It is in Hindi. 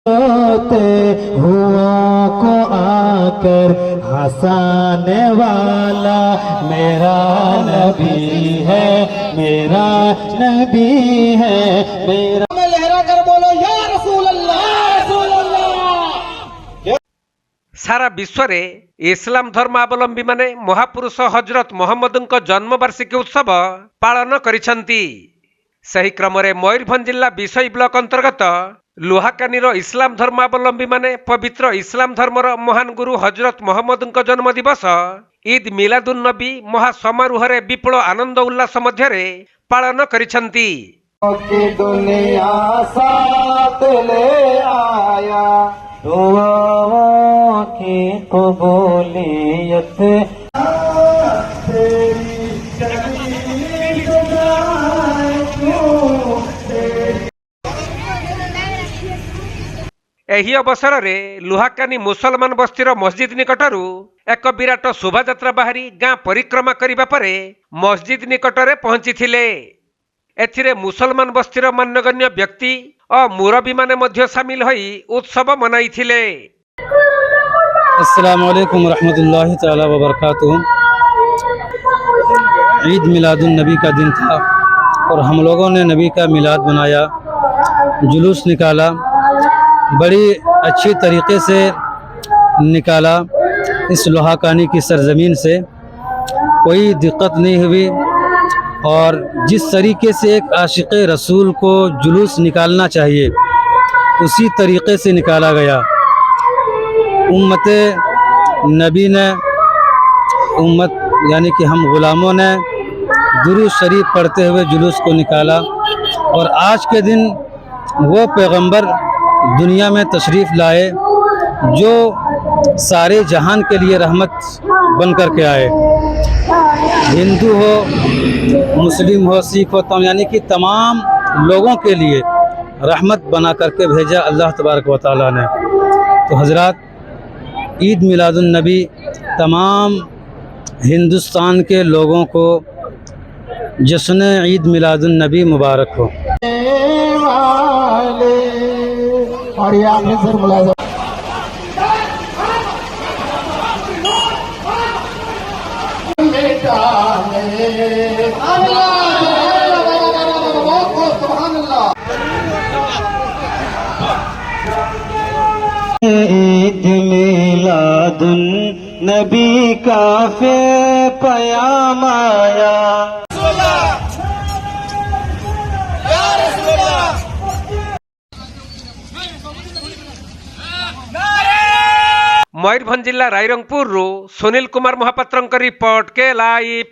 होते हुओं को आकर हंसाने वाला मेरा नबी है, मेरा नबी है, मेरा। लहरा कर बोलो या रसूल अल्लाह, रसूल अल्लाह। सारा विश्व रे इस्लाम धर्मावलंबी माने महापुरुष हजरत मोहम्मद जन्मवार्षिकी उत्सव पालन करिसंती। सही क्रम रे मयूरभंज जिला विषय ब्लॉक अंतर्गत लुहाकानीर इस्लाम धर्मावलंबी माने पवित्र इस्लाम धर्मर महान गुरु हजरत मोहम्मद जन्म दिवस ईद मिलादुन नबी महासमारोह रे विपुल आनंद उल्लास मध्य पालन करिसंती। दुनिया साथ ले आया दुआओं की कबूलियत एही अवसर रे लुहाकानी मुसलमान बस्तीर मस्जिद निकटरू एक विराट शोभायात्रा बाहरी गाँ परिक्रमा करिबा परे मस्जिद निकटरे पहुंचीथिले। एथिरे मुसलमान बस्तीर मान्यगण्य व्यक्ति और मुरबी माने मध्य शामिल होई उत्सव मनाइथिले। अस्सलामु अलैकुम रहमतुल्लाहि ताला व बरकातुहू। ईद मिलादुन नबी का दिन था और हम लोगों ने नबी का मिलाद बनाया, जुलूस निकाला, बड़ी अच्छी तरीके से निकाला। इस लोहाकानी की सरजमीन से कोई दिक्कत नहीं हुई और जिस तरीके से एक आशिक़ रसूल को जुलूस निकालना चाहिए उसी तरीके से निकाला गया। उम्मत नबी ने, उम्मत यानी कि हम ग़ुलामों ने दुरूद शरीफ पढ़ते हुए जुलूस को निकाला और आज के दिन वो पैगंबर दुनिया में तशरीफ़ लाए जो सारे जहान के लिए रहमत बन कर के आए। हिंदू हो, मुस्लिम हो, सिख हो, यानी कि तमाम लोगों के लिए रहमत बना करके भेजा अल्लाह तबारक व तआला ने। तो हज़रात, ईद मिलादुन नबी तमाम हिंदुस्तान के लोगों को जश्न ईद मिलादुन नबी मुबारक हो। और ये आपने सर मुलाज़ा ईद मिलादुन नबी का फिर पयाम आया। मयूरभंज जिला रायरंगपुर सुनील कुमार महापात्र रिपोर्ट के लाइव।